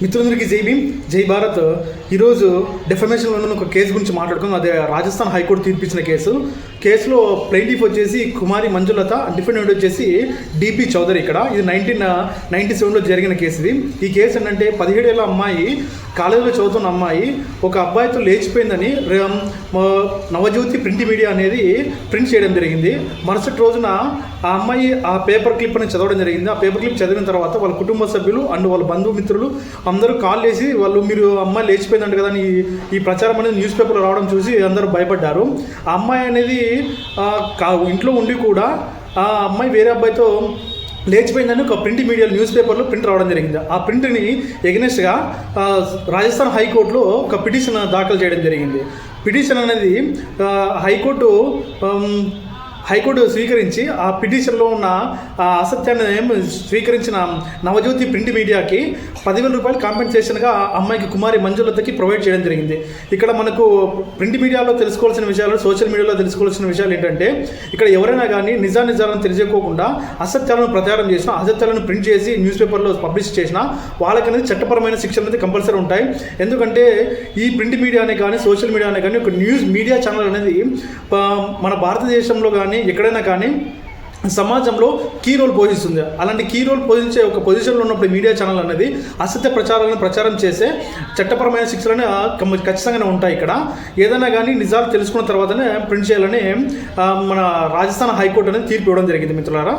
మిత్రులందరికీ జై భీమ్, జై భారత్. ఈరోజు డెఫమేషన్లో ఉన్న ఒక కేసు గురించి మాట్లాడుకుందాం. అదే రాజస్థాన్ హైకోర్టు తీర్పిచ్చిన కేసులో ప్లెయింటిఫ్ వచ్చేసి కుమారి మంజులత, డిఫెండెంట్ వచ్చేసి డిపి చౌదరి. ఇక్కడ ఇది 1997లో జరిగిన కేసు. ఈ కేసు ఏంటంటే 17 ఏళ్ళ అమ్మాయి, కాలేజీలో చదువుతున్న అమ్మాయి ఒక అబ్బాయితో లేచిపోయిందని నవజ్యోతి ప్రింట్ మీడియా అనేది ప్రింట్ చేయడం జరిగింది. మరుసటి రోజున ఆ అమ్మాయి ఆ పేపర్ క్లిప్ అనేది చదవడం జరిగింది. ఆ పేపర్ క్లిప్ చదివిన తర్వాత వాళ్ళ కుటుంబ సభ్యులు అండ్ వాళ్ళ బంధుమిత్రులు అందరూ కాల్ చేసి మీరు అమ్మాయి లేచిపోయిందంట కదా అని ఈ ప్రచారం అనేది న్యూస్ పేపర్లో రావడం చూసి అందరూ భయపడ్డారు. ఆ అమ్మాయి అనేది ఇంట్లో ఉండి కూడా ఆ అమ్మాయి వేరే అబ్బాయితో లేచిపోయిందని ఒక ప్రింట్ మీడియా న్యూస్ పేపర్లో ప్రింట్ రావడం జరిగింది. ఆ ప్రింట్ని ఎగనెస్ట్గా రాజస్థాన్ హైకోర్టులో ఒక పిటిషన్ దాఖలు చేయడం జరిగింది. పిటిషన్ అనేది హైకోర్టు స్వీకరించి ఆ పిటిషన్లో ఉన్న అసత్యాన్ని స్వీకరించిన నవజ్యోతి ప్రింట్ మీడియాకి 10,000 రూపాయలు కాంపెన్సేషన్గా అమ్మాయికి కుమారి మంజులతకి ప్రొవైడ్ చేయడం జరిగింది. ఇక్కడ మనకు ప్రింట్ మీడియాలో తెలుసుకోవాల్సిన విషయాలు, సోషల్ మీడియాలో తెలుసుకోవాల్సిన విషయాలు ఏంటంటే, ఇక్కడ ఎవరైనా కానీ నిజాలను తెలియకోకుండా అసత్యాలను ప్రచారం చేసినా, అసత్యాలను ప్రింట్ చేసి న్యూస్ పేపర్లో పబ్లిష్ చేసినా వాళ్ళకనేది చట్టపరమైన శిక్షలు అనేది కంపల్సరీ ఉంటాయి. ఎందుకంటే ఈ ప్రింట్ మీడియానే కానీ, సోషల్ మీడియానే కానీ ఒక న్యూస్ మీడియా ఛానల్ అనేది మన భారతదేశంలో కానీ ఎక్కడైనా కానీ సమాజంలో కీ రోల్ పోషిస్తుంది. అలాంటి కీ రోల్ పోషించే ఒక పొజిషన్లో ఉన్నప్పుడు మీడియా ఛానల్ అనేది అసత్య ప్రచారాలను ప్రచారం చేసే చట్టపరమైన శిక్షలనే ఖచ్చితంగానే ఉంటాయి. ఇక్కడ ఏదైనా కానీ నిజాలు తెలుసుకున్న తర్వాతనే ప్రింట్ చేయాలని మన రాజస్థాన్ హైకోర్టు అనేది తీర్పు ఇవ్వడం జరిగింది. మిత్రులారా,